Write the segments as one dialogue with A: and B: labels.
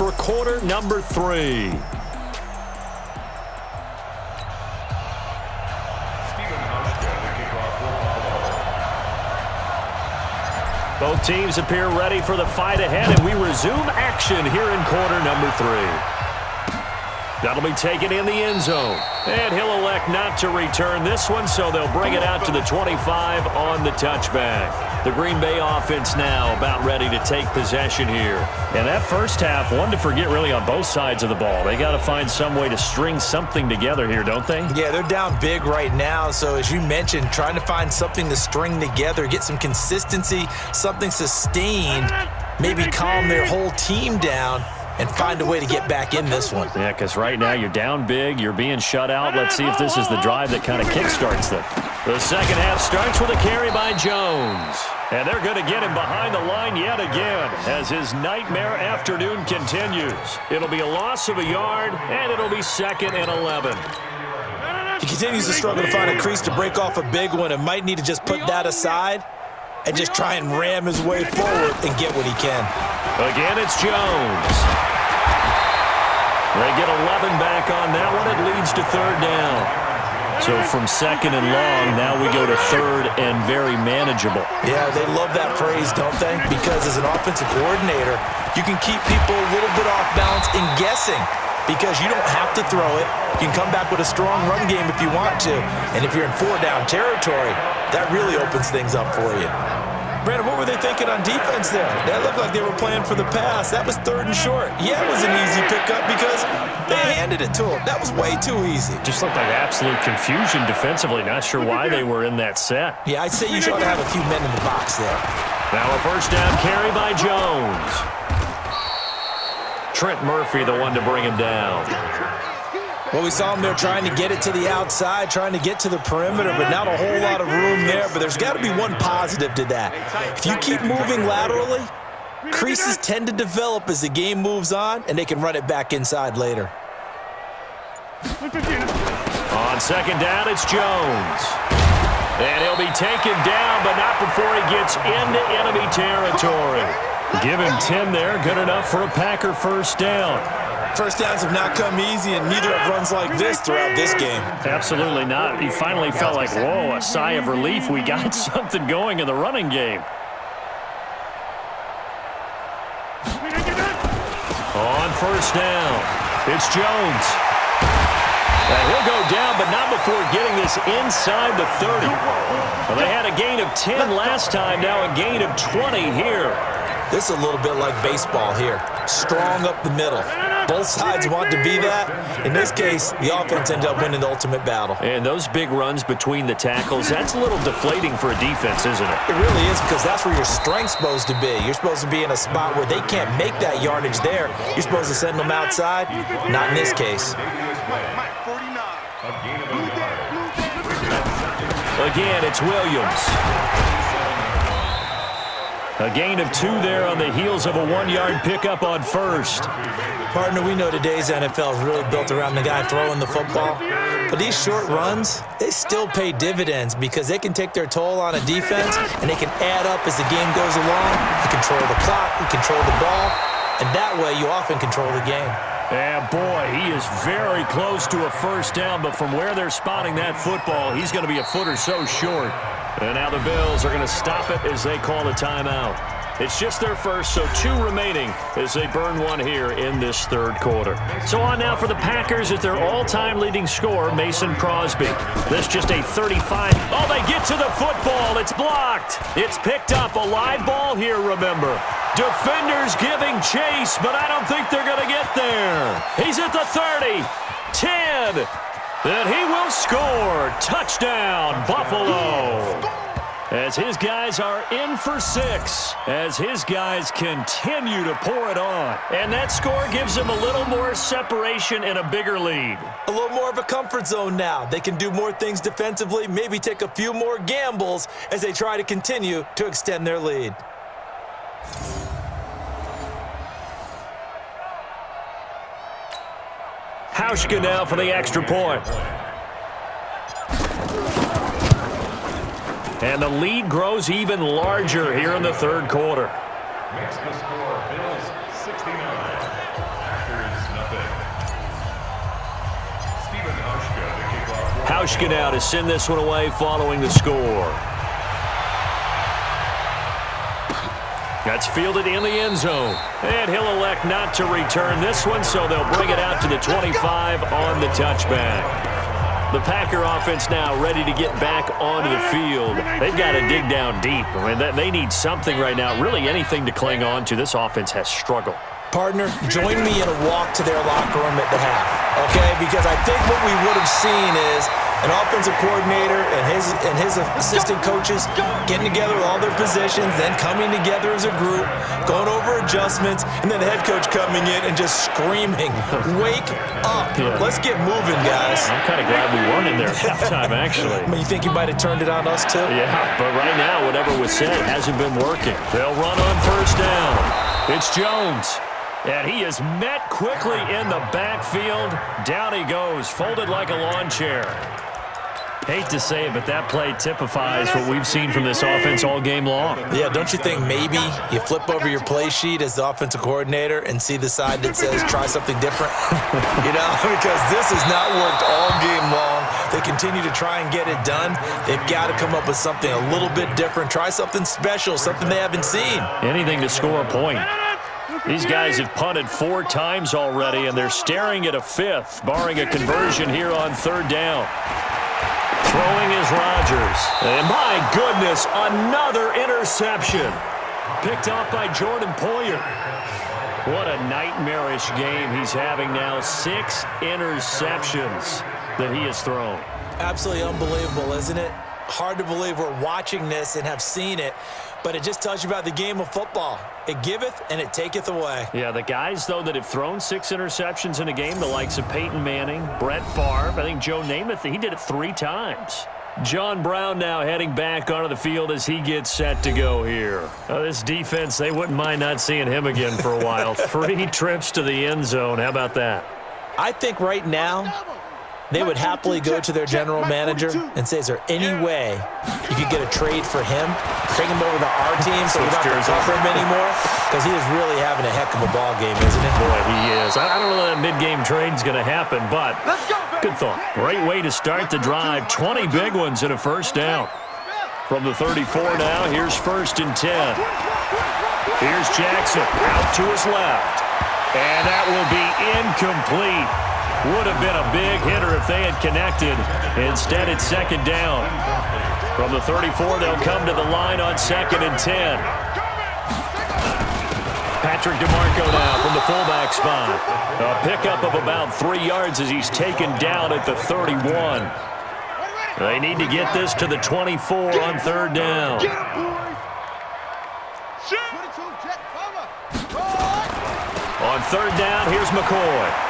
A: for quarter number 3. Both teams appear ready for the fight ahead, and we resume action here in quarter number 3. That'll be taken in the end zone. And he'll elect not to return this one, so they'll bring it out to the 25 on the touchback. The Green Bay offense now about ready to take possession here. And that first half, one to forget really on both sides of the ball. They got to find some way to string something together here, don't they?
B: Yeah, they're down big right now. So as you mentioned, trying to find something to string together, get some consistency, something sustained, maybe calm their whole team down and find a way to get back in this one.
A: Yeah, because right now you're down big, you're being shut out. Let's see if this is the drive that kind of kickstarts them. The second half starts with a carry by Jones. And they're going to get him behind the line yet again as his nightmare afternoon continues. It'll be a loss of a yard, and it'll be 2nd and 11.
B: He continues to struggle to find a crease to break off a big one and might need to just put that aside and just try and ram his way forward and get what he can.
A: Again, it's Jones. They get 11 back on that one. It leads to 3rd down. So from 2nd and long, now we go to 3rd and very manageable.
B: Yeah, they love that phrase, don't they? Because as an offensive coordinator, you can keep people a little bit off balance and guessing because you don't have to throw it. You can come back with a strong run game if you want to. And if you're in 4-down territory, that really opens things up for you. Brandon, what were they thinking on defense there? That looked like they were playing for the pass. That was 3rd and short. Yeah, it was an easy pickup because they handed it to him. That was way too easy.
A: Just looked like absolute confusion defensively. Not sure why they were in that set.
B: Yeah, I'd say you should have a few men in the box there.
A: Now a 1st down carry by Jones. Trent Murphy, the one to bring him down.
B: Well, we saw him there trying to get it to the outside, trying to get to the perimeter, but not a whole lot of room there. But there's got to be one positive to that. If you keep moving laterally, creases tend to develop as the game moves on, and they can run it back inside later.
A: On 2nd down, it's Jones. And he'll be taken down, but not before he gets into enemy territory. Give him 10 there, good enough for a Packer 1st down.
B: 1st downs have not come easy, and neither have runs like this throughout this game.
A: Absolutely not. He finally felt like, whoa, a sigh of relief. We got something going in the running game. On 1st down, it's Jones. And he'll go down, but not before getting this inside the 30. Well, they had a gain of 10 last time, now a gain of 20 here.
B: This is a little bit like baseball here. Strong up the middle. Both sides want to be that. In this case, the offense ended up winning the ultimate battle.
A: And those big runs between the tackles, that's a little deflating for a defense, isn't it?
B: It really is, because that's where your strength's supposed to be. You're supposed to be in a spot where they can't make that yardage there. You're supposed to send them outside. Not in this case.
A: Again, it's Williams. A gain of 2 there on the heels of a 1-yard pickup on 1st.
B: Partner, we know today's NFL is really built around the guy throwing the football. But these short runs, they still pay dividends because they can take their toll on a defense and they can add up as the game goes along. You control the clock, you control the ball, and that way you often control the game.
A: Yeah, boy, he is very close to a 1st down, but from where they're spotting that football, he's going to be a foot or so short. And now the Bills are going to stop it as they call a timeout. It's just their first, so 2 remaining as they burn one here in this 3rd quarter. So on now for the Packers at their all-time leading scorer, Mason Crosby. This just a 35. Oh, they get to the football. It's blocked. It's picked up. A live ball here, remember. Defenders giving chase, but I don't think they're going to get there. He's at the 30. 10. And he will score. Touchdown, Buffalo. As his guys are in for 6, as his guys continue to pour it on. And that score gives them a little more separation and a bigger lead.
B: A little more of a comfort zone now. They can do more things defensively, maybe take a few more gambles as they try to continue to extend their lead.
A: Hauschka now for the extra point. And the lead grows even larger here in the 3rd quarter.
C: Makes the score, Bills 69.
A: Hauschka now to send this one away following the score. That's fielded in the end zone. And he'll elect not to return this one, so they'll bring it out to the 25 on the touchback. The Packer offense now ready to get back onto the field. They've got to dig down deep. I mean, they need something right now, really anything to cling on to. This offense has struggled.
B: Partner, join me in a walk to their locker room at the half, okay? Because I think what we would have seen is an offensive coordinator and his assistant coaches getting together with all their positions, then coming together as a group, going over adjustments, and then the head coach coming in and just screaming, "Wake up. Yeah. Let's get moving, guys."
A: I'm kind of glad we weren't in there at halftime, actually.
B: I mean, you think you might have turned it on us, too?
A: Yeah, but right now, whatever was said hasn't been working. They'll run on first down. It's Jones. And he is met quickly in the backfield. Down he goes, folded like a lawn chair. Hate to say it, but that play typifies what we've seen from this offense all game long.
B: Yeah, don't you think maybe you flip over your play sheet as the offensive coordinator and see the side that says try something different? You know, because this has not worked all game long. They continue to try and get it done. They've got to come up with something a little bit different. Try something special, something they haven't seen.
A: Anything to score a point. These guys have punted 4 times already, and they're staring at a 5th, barring a conversion here on third down. Throwing is Rodgers. And my goodness, another interception. Picked off by Jordan Poyer. What a nightmarish game he's having now. 6 interceptions that he has thrown.
B: Absolutely unbelievable, isn't it? Hard to believe we're watching this and have seen it, but it just tells you about the game of football. It giveth and it taketh away.
A: Yeah, the guys, though, that have thrown 6 interceptions in a game, the likes of Peyton Manning, Brett Favre, I think Joe Namath, he did it 3 times. John Brown now heading back onto the field as he gets set to go here. This defense, they wouldn't mind not seeing him again for a while. 3 trips to the end zone. How about that?
B: I think right now they would happily go to their general manager and say, is there any way you could get a trade for him, bring him over to our team so we don't have to cover him anymore? Because he is really having a heck of a ball game, isn't he?
A: Boy, he is. I don't know that mid-game trade's going to happen, but good thought. Great way to start the drive. 20 big ones and a first down. From the 34 now, here's 1st and 10. Here's Jackson out to his left. And that will be incomplete. Would have been a big hitter if they had connected. Instead, it's 2nd down. From the 34, they'll come to the line on 2nd and 10. Patrick DeMarco now from the fullback spot. A pickup of about 3 yards as he's taken down at the 31. They need to get this to the 24 on 3rd down. On 3rd down, here's McCoy.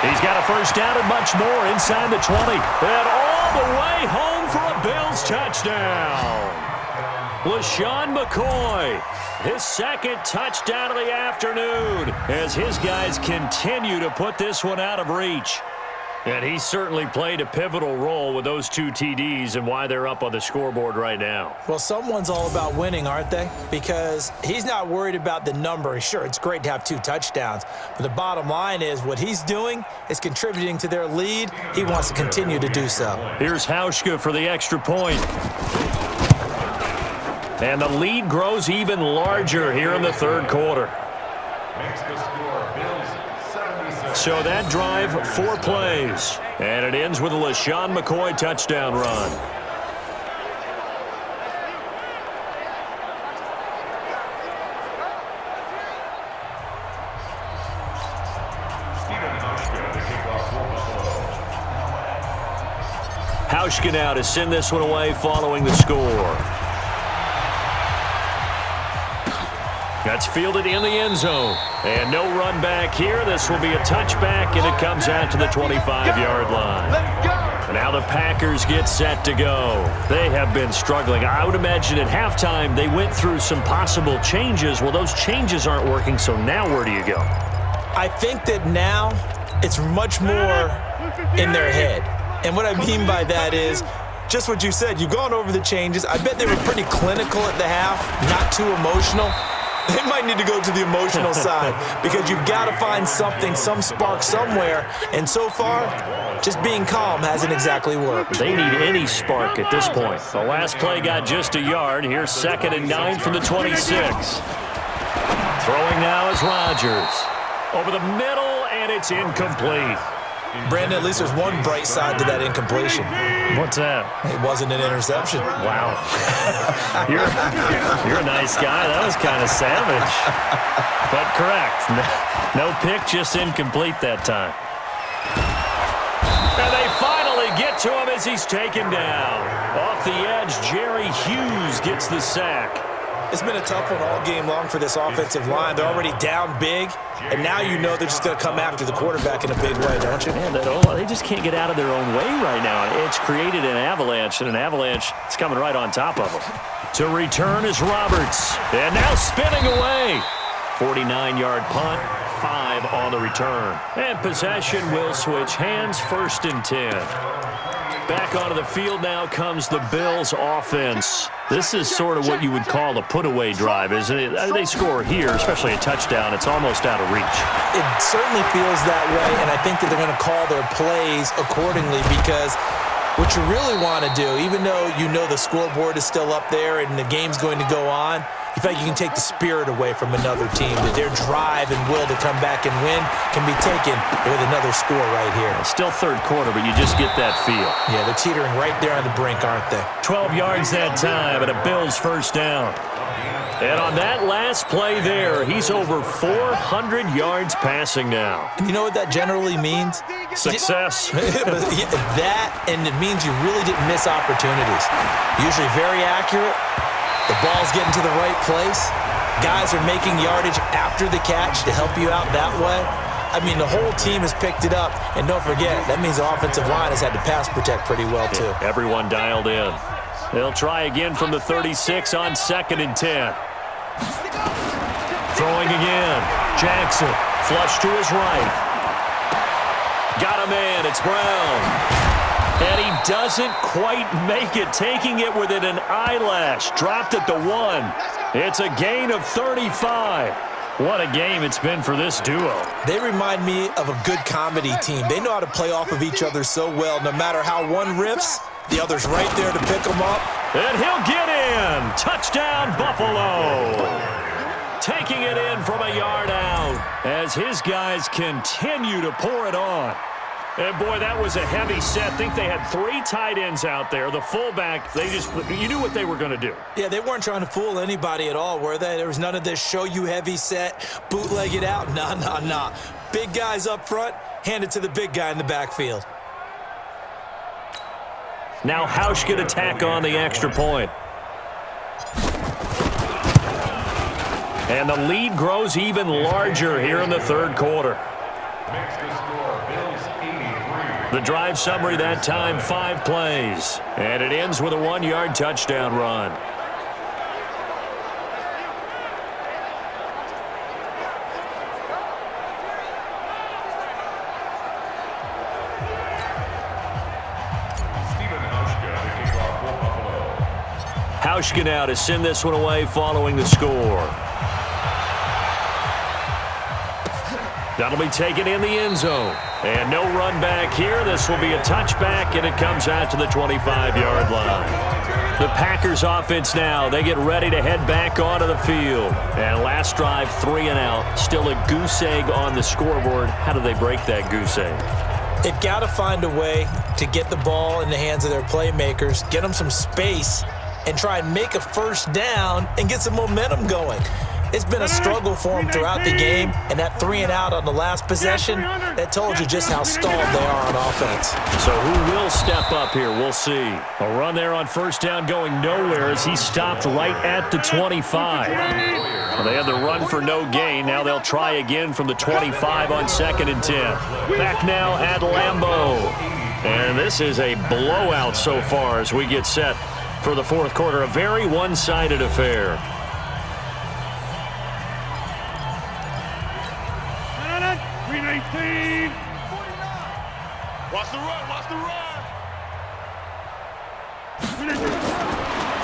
A: He's got a first down and much more inside the 20. And all the way home for a Bills touchdown. LaShawn McCoy, his 2nd touchdown of the afternoon as his guys continue to put this one out of reach. And he certainly played a pivotal role with those 2 TDs and why they're up on the scoreboard right now.
B: Well, someone's all about winning, aren't they? Because he's not worried about the number. Sure, it's great to have 2 touchdowns. But the bottom line is what he's doing is contributing to their lead. He wants to continue to do so.
A: Here's Hauschka for the extra point. And the lead grows even larger here in the 3rd quarter. So that drive, 4 plays. And it ends with a LaShawn McCoy touchdown run. Hauschka now to send this one away following the score. That's fielded in the end zone. And no run back here. This will be a touchback, and it comes out to the 25-yard line. Now the Packers get set to go. They have been struggling. I would imagine at halftime they went through some possible changes. Well, those changes aren't working, so now where do you go?
B: I think that now it's much more in their head. And what I mean by that is just what you said. You've gone over the changes. I bet they were pretty clinical at the half, not too emotional. They might need to go to the emotional side because you've got to find something, some spark somewhere. And so far, just being calm hasn't exactly worked.
A: They need any spark at this point. The last play got just a yard. Here's 2nd and 9 from the 26. Throwing now is Rodgers. Over the middle, and it's incomplete.
B: Brandon, at least there's one bright side to that incompletion.
A: What's that?
B: It wasn't an interception.
A: Wow. You're a nice guy. That was kind of savage. But correct. No pick, just incomplete that time. And they finally get to him as he's taken down. Off the edge, Jerry Hughes gets the sack.
B: It's been a tough one all game long for this offensive line. They're already down big, and now you know they're just going to come after the quarterback in a big way, don't you?
A: Man, they just can't get out of their own way right now. It's created an avalanche, and an avalanche is coming right on top of them. To return is Roberts, and now spinning away. 49-yard punt, 5 on the return. And possession will switch hands, 1st and 10. Back onto the field now comes the Bills offense. This is sort of what you would call a put-away drive, isn't it? They score here, especially a touchdown. It's almost out of reach.
B: It certainly feels that way, and I think that they're going to call their plays accordingly because what you really want to do, even though you know the scoreboard is still up there and the game's going to go on, you feel like you can take the spirit away from another team, that their drive and will to come back and win can be taken with another score right here.
A: Still 3rd quarter, but you just get that feel.
B: Yeah, they're teetering right there on the brink, aren't they?
A: 12 yards that time, and a Bills 1st down. And on that last play there, he's over 400 yards passing now.
B: And you know what that generally means?
A: Success.
B: That, and it means you really didn't miss opportunities. Usually very accurate. The ball's getting to the right place. Guys are making yardage after the catch to help you out that way. I mean, the whole team has picked it up. And don't forget, that means the offensive line has had to pass protect pretty well, too.
A: Yeah, everyone dialed in. They'll try again from the 36 on 2nd and 10. Throwing again. Jackson, flush to his right. Got a man, it's Brown. And he doesn't quite make it, taking it within an eyelash. Dropped at the 1. It's a gain of 35. What a game it's been for this duo.
B: They remind me of a good comedy team. They know how to play off of each other so well. No matter how one rips, the other's right there to pick them up.
A: And he'll get in. Touchdown, Buffalo. Taking it in from a yard out as his guys continue to pour it on. And, boy, that was a heavy set. I think they had 3 tight ends out there. The fullback, you knew what they were going to do.
B: Yeah, they weren't trying to fool anybody at all, were they? There was none of this show you heavy set, bootleg it out. Nah. Big guys up front, hand it to the big guy in the backfield.
A: Now Hausch could attack on the extra point. And the lead grows even larger here in the 3rd quarter. The drive summary that time, 5 plays. And it ends with a 1-yard touchdown run. Hauschka now to send this one away following the score. That'll be taken in the end zone. And no run back here. This will be a touchback, and it comes out to the 25-yard line. The Packers offense now, they get ready to head back onto the field. And last drive, 3 and out. Still a goose egg on the scoreboard. How do they break that goose egg?
B: They've got to find a way to get the ball in the hands of their playmakers, get them some space, and try and make a 1st down and get some momentum going. It's been a struggle for them throughout the game, and that 3 and out on the last possession, that told you just how stalled they are on offense.
A: So who will step up here? We'll see. A run there on 1st down going nowhere as he stopped right at the 25. Well, they had the run for no gain. Now they'll try again from the 25 on 2nd and 10. Back now at Lambeau. And this is a blowout so far as we get set for the 4th quarter. A very one-sided affair.
C: Watch the run.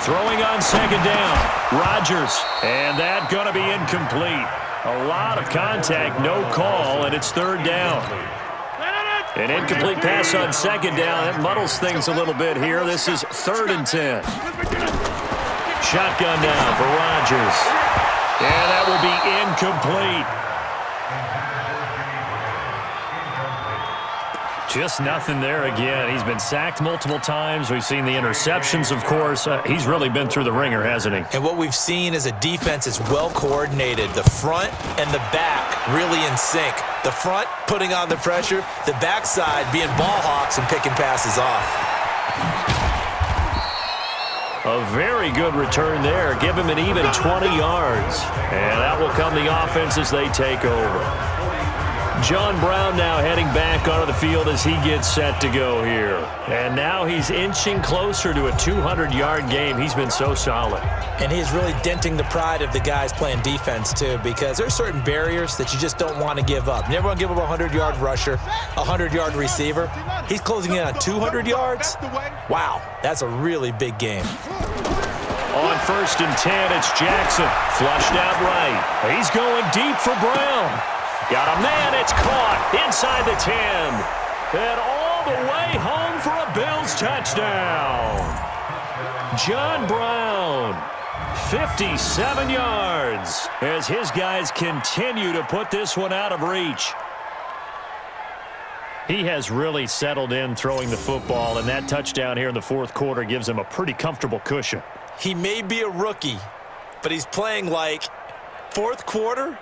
A: Throwing on 2nd down. Rodgers, and that going to be incomplete. A lot of contact, no call, and it's third down. An incomplete pass on second down. That muddles things a little bit here. This is 3rd and 10. Shotgun now for Rodgers. And that will be incomplete. Just nothing there again. He's been sacked multiple times. We've seen the interceptions, of course. He's really been through the ringer, hasn't he?
B: And what we've seen is a defense that's well coordinated. The front and the back really in sync. The front putting on the pressure, the backside being ball hawks and picking passes off.
A: A very good return there. Give him an even 20 yards. And that will come the offense as they take over. John Brown now heading back onto the field as he gets set to go here. And now he's inching closer to a 200-yard game. He's been so solid.
B: And he's really denting the pride of the guys playing defense, too, because there's certain barriers that you just don't want to give up. You never want to give up a 100-yard rusher, a 100-yard receiver. He's closing in on 200 yards. Wow, that's a really big game.
A: On 1st and 10, it's Jackson. Flushed out right. He's going deep for Brown. Got a man, it's caught inside the 10. And all the way home for a Bills touchdown. John Brown, 57 yards, as his guys continue to put this one out of reach. He has really settled in throwing the football, and that touchdown here in the 4th quarter gives him a pretty comfortable cushion.
B: He may be a rookie, but he's playing like 4th quarter.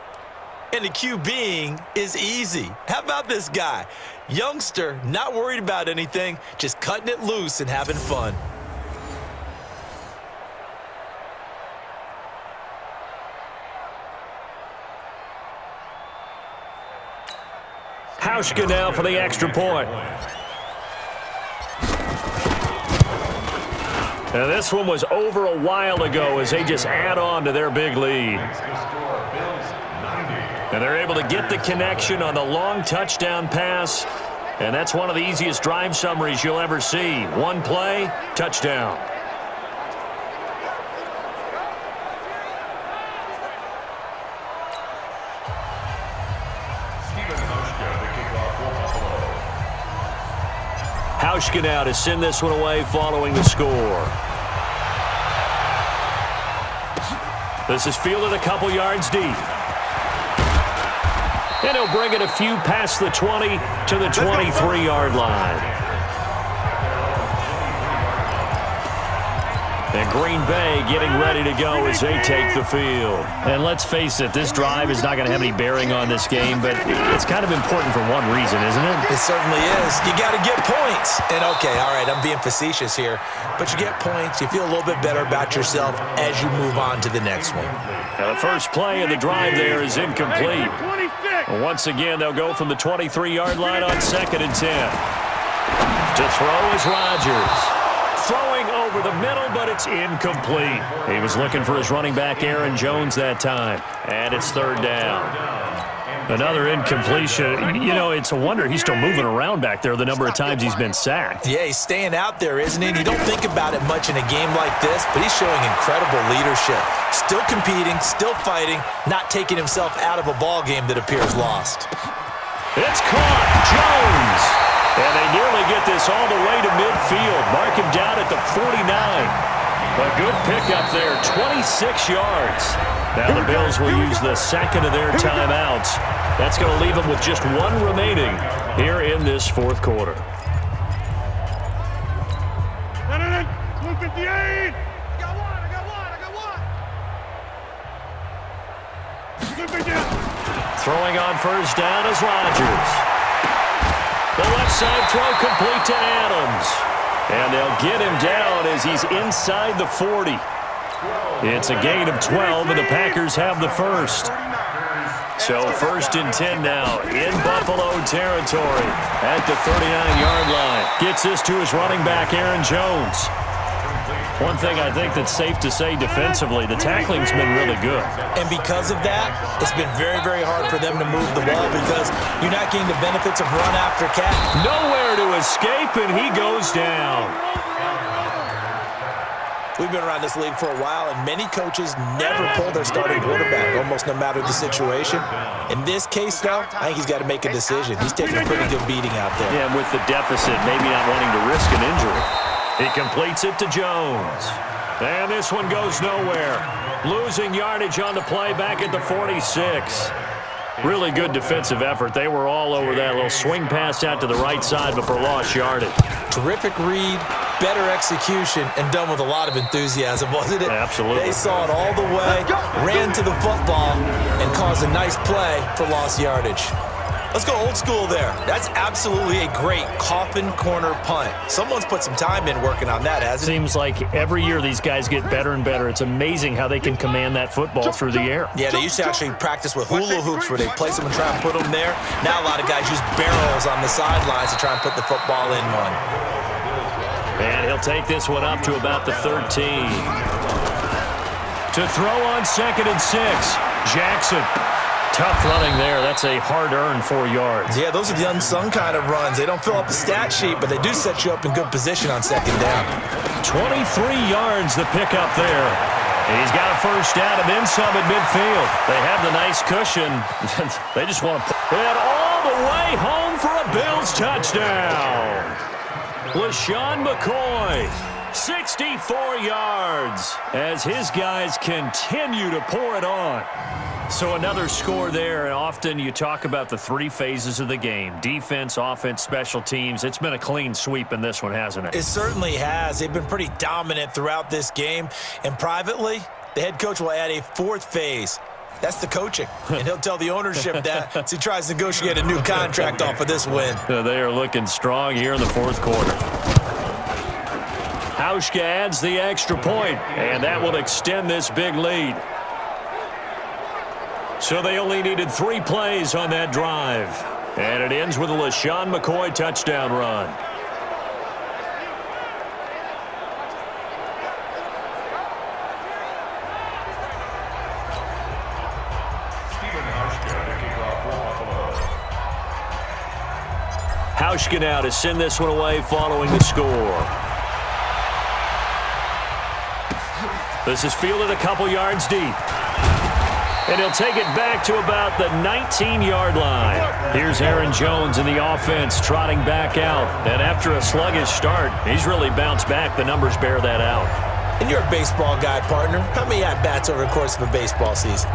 B: And the QBing is easy. How about this guy? Youngster, not worried about anything, just cutting it loose and having fun.
A: Hauschka now for the extra point. And this one was over a while ago as they just add on to their big lead. And they're able to get the connection on the long touchdown pass. And that's one of the easiest drive summaries you'll ever see. One play, touchdown. Hauschka now to send this one away following the score. This is fielded a couple yards deep. And he'll bring it a few past the 20 to the 23-yard line. And Green Bay getting ready to go as they take the field. And let's face it, this drive is not going to have any bearing on this game, but it's kind of important for one reason, isn't it?
B: It certainly is. You got to get points. And okay, all right, I'm being facetious here, but you get points, you feel a little bit better about yourself as you move on to the next one.
A: Now the first play of the drive there is incomplete. Once again, they'll go from the 23-yard line on 2nd and 10. To throw is Rodgers. Throwing over the middle, but it's incomplete. He was looking for his running back, Aaron Jones, that time. And it's 3rd down. Another incompletion. You know, it's a wonder he's still moving around back there the number of times he's been sacked.
B: Yeah, he's staying out there, isn't he? And you don't think about it much in a game like this, but he's showing incredible leadership. Still competing, still fighting, not taking himself out of a ball game that appears lost.
A: It's caught. Jones. And they nearly get this all the way to midfield. Mark him down at the 49. A good pickup there, 26 yards. Now the Bills will use the second of their timeouts. That's going to leave them with just one remaining here in this 4th quarter.
C: 158!
A: Throwing on 1st down is Rodgers. The left side throw complete to Adams. And they'll get him down as he's inside the 40. It's a gain of 12, and the Packers have the first. So 1st and 10 now in Buffalo territory at the 39-yard line. Gets this to his running back, Aaron Jones. One thing I think that's safe to say defensively, the tackling's been really good.
B: And because of that, it's been very, very hard for them to move the ball because you're not getting the benefits of run after catch.
A: Nowhere to escape, and he goes down.
B: We've been around this league for a while, and many coaches never pull their starting quarterback, almost no matter the situation. In this case, though, I think he's got to make a decision. He's taking a pretty good beating out there.
A: Yeah, and with the deficit, maybe not wanting to risk an injury. He completes it to Jones. And this one goes nowhere. Losing yardage on the play back at the 46. Really good defensive effort. They were all over that little swing pass out to the right side before lost yardage.
B: Terrific read, better execution, and done with a lot of enthusiasm, wasn't it?
A: Absolutely.
B: They saw it all the way, ran to the football, and caused a nice play for lost yardage. Let's go old school there. That's absolutely a great coffin corner punt. Someone's put some time in working on that, hasn't it?
A: Seems like every year these guys get better and better. It's amazing how they can command that football through the air.
B: Yeah, they used to actually practice with hula hoops where they place them and try and put them there. Now a lot of guys use barrels on the sidelines to try and put the football in one.
A: And he'll take this one up to about the 13. To throw on 2nd and 6. Jackson. Tough running there. That's a hard-earned 4 yards.
B: Yeah, those are the unsung kind of runs. They don't fill up the stat sheet, but they do set you up in good position on 2nd down.
A: 23 yards the pickup there. He's got a first down and then some at midfield. They have the nice cushion. They just want to put it all the way home for a Bills touchdown. LaShawn McCoy, 64 yards as his guys continue to pour it on. So another score there, and often you talk about the 3 phases of the game. Defense, offense, special teams. It's been a clean sweep in this one, hasn't it?
B: It certainly has. They've been pretty dominant throughout this game. And privately, the head coach will add a 4th phase. That's the coaching. And he'll tell the ownership that as he tries to negotiate a new contract off of this win.
A: They are looking strong here in the 4th quarter. Hauschka adds the extra point, and that will extend this big lead. So they only needed 3 plays on that drive. And it ends with a LaShawn McCoy touchdown run. Hauschka now to send this one away following the score. This is fielded a couple yards deep. And he'll take it back to about the 19-yard line. Here's Aaron Jones in the offense trotting back out. And after a sluggish start, he's really bounced back. The numbers bear that out.
B: And you're a baseball guy, partner. How many at-bats over the course of a baseball season?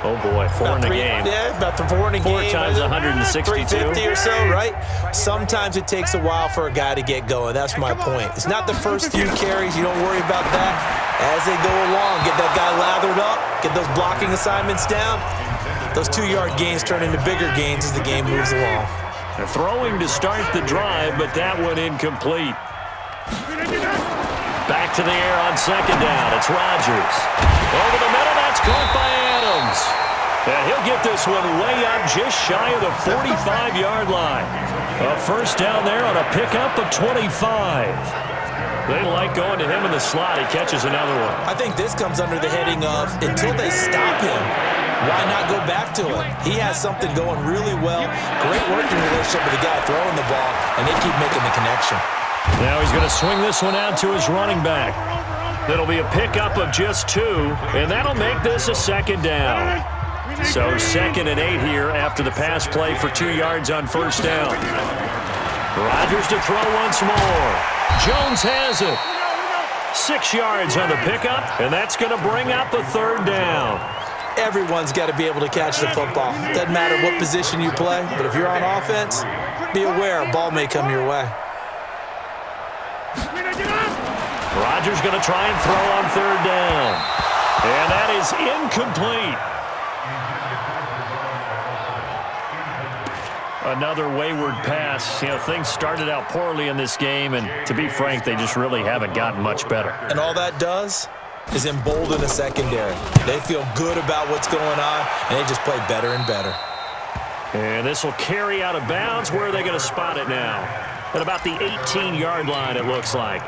A: Oh, boy, 4 in a game.
B: Yeah, about 4 in a game.
A: 4 times 162.
B: 350 or so, right? Sometimes it takes a while for a guy to get going. That's my point. It's not the first few carries. You don't worry about that. As they go along, get that guy lathered up, get those blocking assignments down. Those 2-yard gains turn into bigger gains as the game moves along.
A: They're throwing to start the drive, but that one incomplete. Back to the air on 2nd down. It's Rodgers. Over the middle, that's caught by Adams. And he'll get this one way up just shy of the 45-yard line. A first down there on a pickup of 25. They like going to him in the slot. He catches another one.
B: I think this comes under the heading of until they stop him, why not go back to him? He has something going really well. Great working relationship with the guy throwing the ball, and they keep making the connection.
A: Now he's going to swing this one out to his running back. That'll be a pickup of just 2, and that'll make this a 2nd down. So 2nd and 8 here after the pass play for 2 yards on first down. Rodgers to throw once more. Jones has it. 6 yards on the pickup, and that's going to bring up a 3rd down.
B: Everyone's got to be able to catch the football. Doesn't matter what position you play, but if you're on offense, be aware a ball may come your way.
A: Rodgers going to try and throw on 3rd down. And that is incomplete. Another wayward pass. You know, things started out poorly in this game, and to be frank, they just really haven't gotten much better.
B: And all that does is embolden the secondary. They feel good about what's going on, and they just play better and better.
A: And this will carry out of bounds. Where are they going to spot it now? At about the 18-yard line, it looks like.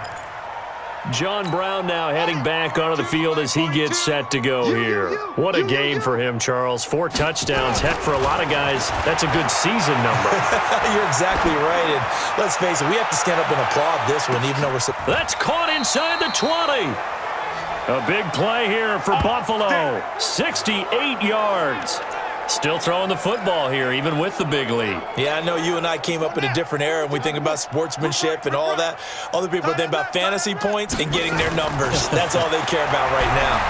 A: John Brown now heading back onto the field as he gets set to go here. What a game for him, Charles. 4 touchdowns. Heck, for a lot of guys, that's a good season number.
B: You're exactly right. And let's face it, we have to stand up and applaud this one, even though we're...
A: That's caught inside the 20. A big play here for Buffalo. 68 yards. Still throwing the football here, even with the big lead.
B: Yeah, I know you and I came up in a different era, and we think about sportsmanship and all that. Other people think about fantasy points and getting their numbers. That's all they care about right now.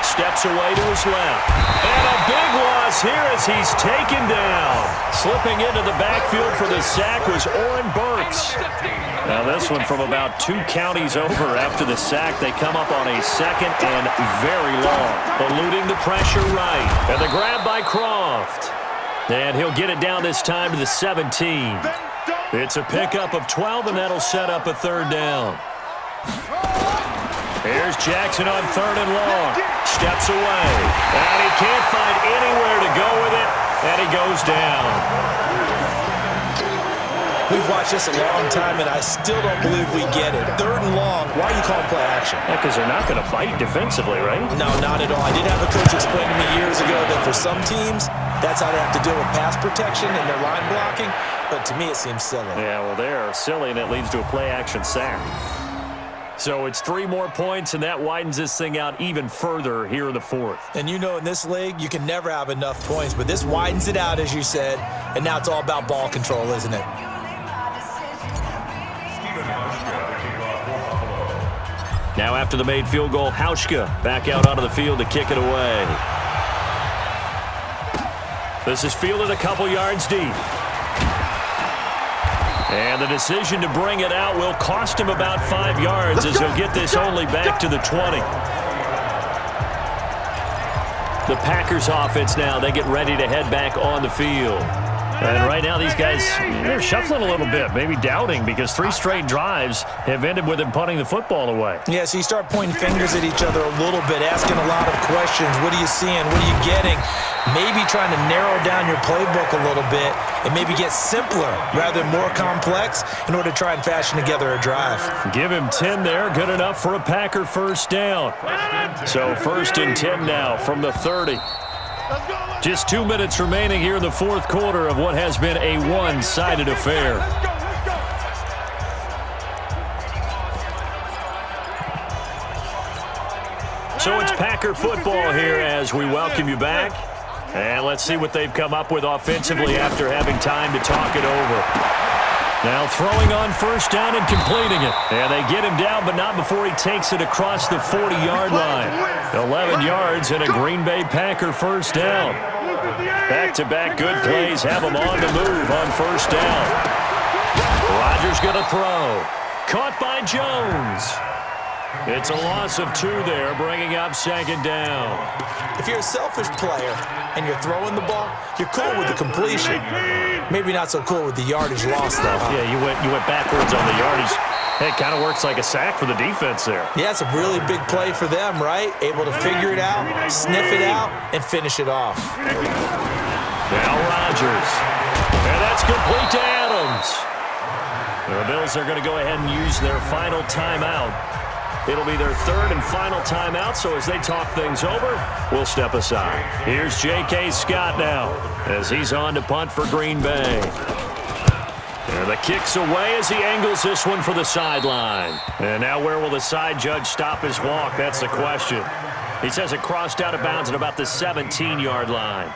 A: Steps away to his left. And a big loss here as he's taken down. Slipping into the backfield for the sack was Oren Burks. Now this one from about 2 counties over after the sack. They come up on a second and very long. Eluding the pressure right. And the grab by Croft. And he'll get it down this time to the 17. It's a pickup of 12, and that'll set up a 3rd down. Here's Jackson on 3rd and long. Steps away. And he can't find anywhere to go with it. And he goes down.
B: We've watched this a long time, and I still don't believe we get it. 3rd and long. Why are you calling play action?
A: Yeah, because they're not going to bite defensively, right?
B: No, not at all. I did have a coach explain to me years ago that for some teams, that's how they have to deal with pass protection and their line blocking. But to me, it seems silly.
A: Yeah, well, they're silly, and it leads to a play-action sack. So it's 3 more points, and that widens this thing out even further here in the 4th.
B: And you know in this league, you can never have enough points. But this widens it out, as you said, and now it's all about ball control, isn't it?
A: Now after the made field goal, Hauschka back out onto the field to kick it away. This is fielded a couple yards deep. And the decision to bring it out will cost him about 5 yards as he'll get this only back to the 20. The Packers offense now, they get ready to head back on the field. And right now these guys, they're shuffling a little bit, maybe doubting, because 3 straight drives have ended with him punting the football away.
B: Yeah, so you start pointing fingers at each other a little bit, asking a lot of questions. What are you seeing? What are you getting? Maybe trying to narrow down your playbook a little bit and maybe get simpler rather than more complex in order to try and fashion together a drive.
A: Give him 10 there, good enough for a Packer 1st down. So 1st and 10 now from the 30. Just 2 minutes remaining here in the 4th quarter of what has been a one-sided affair. So it's Packer football here as we welcome you back. And let's see what they've come up with offensively after having time to talk it over. Now throwing on 1st down and completing it. And they get him down, but not before he takes it across the 40-yard line. 11 yards and a Green Bay Packer 1st down. Back-to-back good plays have him on the move on 1st down. Rodgers going to throw. Caught by Jones. It's a loss of 2 there, bringing up 2nd down.
B: If you're a selfish player and you're throwing the ball, you're cool with the completion. Maybe not so cool with the yardage loss, though, huh?
A: Yeah, you went backwards on the yardage. It kind of works like a sack for the defense there.
B: Yeah, it's a really big play for them, right? Able to figure it out, sniff it out, and finish it off.
A: Now Rodgers. And that's complete to Adams. The Bills are going to go ahead and use their final timeout. It'll be their 3rd and final timeout, so as they talk things over, we'll step aside. Here's J.K. Scott now as he's on to punt for Green Bay. And the kick's away as he angles this one for the sideline. And now where will the side judge stop his walk? That's the question. He says it crossed out of bounds at about the 17-yard line.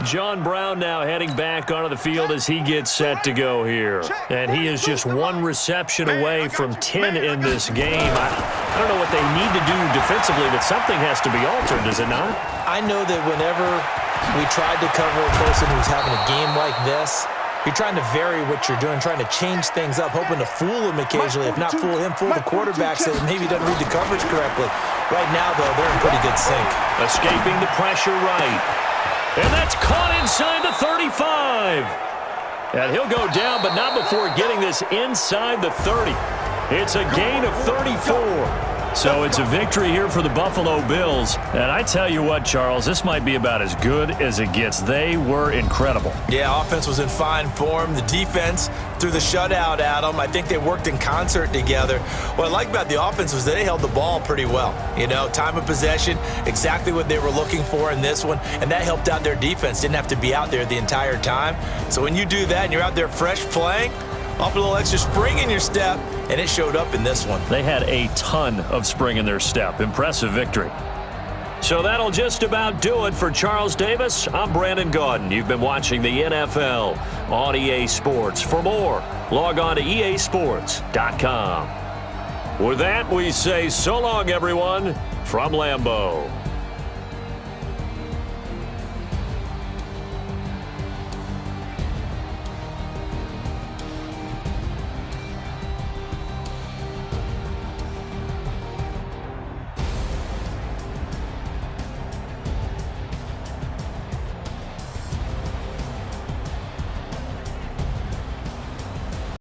A: John Brown now heading back onto the field as he gets set to go here. And he is just 1 reception away from 10 in this game. I don't know what they need to do defensively, but something has to be altered, does it not?
B: I know that whenever we tried to cover a person who's having a game like this, you're trying to vary what you're doing, trying to change things up, hoping to fool him occasionally. If not fool him, fool the quarterback so that maybe he doesn't read the coverage correctly. Right now, though, they're in pretty good sync.
A: Escaping the pressure right. And that's caught inside the 35. And he'll go down, but not before getting this inside the 30. It's a gain of 34. So it's a victory here for the Buffalo Bills. And I tell you what, Charles, this might be about as good as it gets. They were incredible.
B: Yeah, offense was in fine form. The defense threw the shutout at them. I think they worked in concert together. What I like about the offense was they held the ball pretty well. You know, time of possession, exactly what they were looking for in this one. And that helped out their defense. Didn't have to be out there the entire time. So when you do that and you're out there fresh playing, Off a little extra spring in your step, and it showed up in this one.
A: They had a ton of spring in their step. Impressive victory. So that'll just about do it for Charles Davis. I'm Brandon Gaudin. You've been watching the NFL on EA Sports. For more, log on to easports.com. With that, we say so long, everyone, from Lambeau.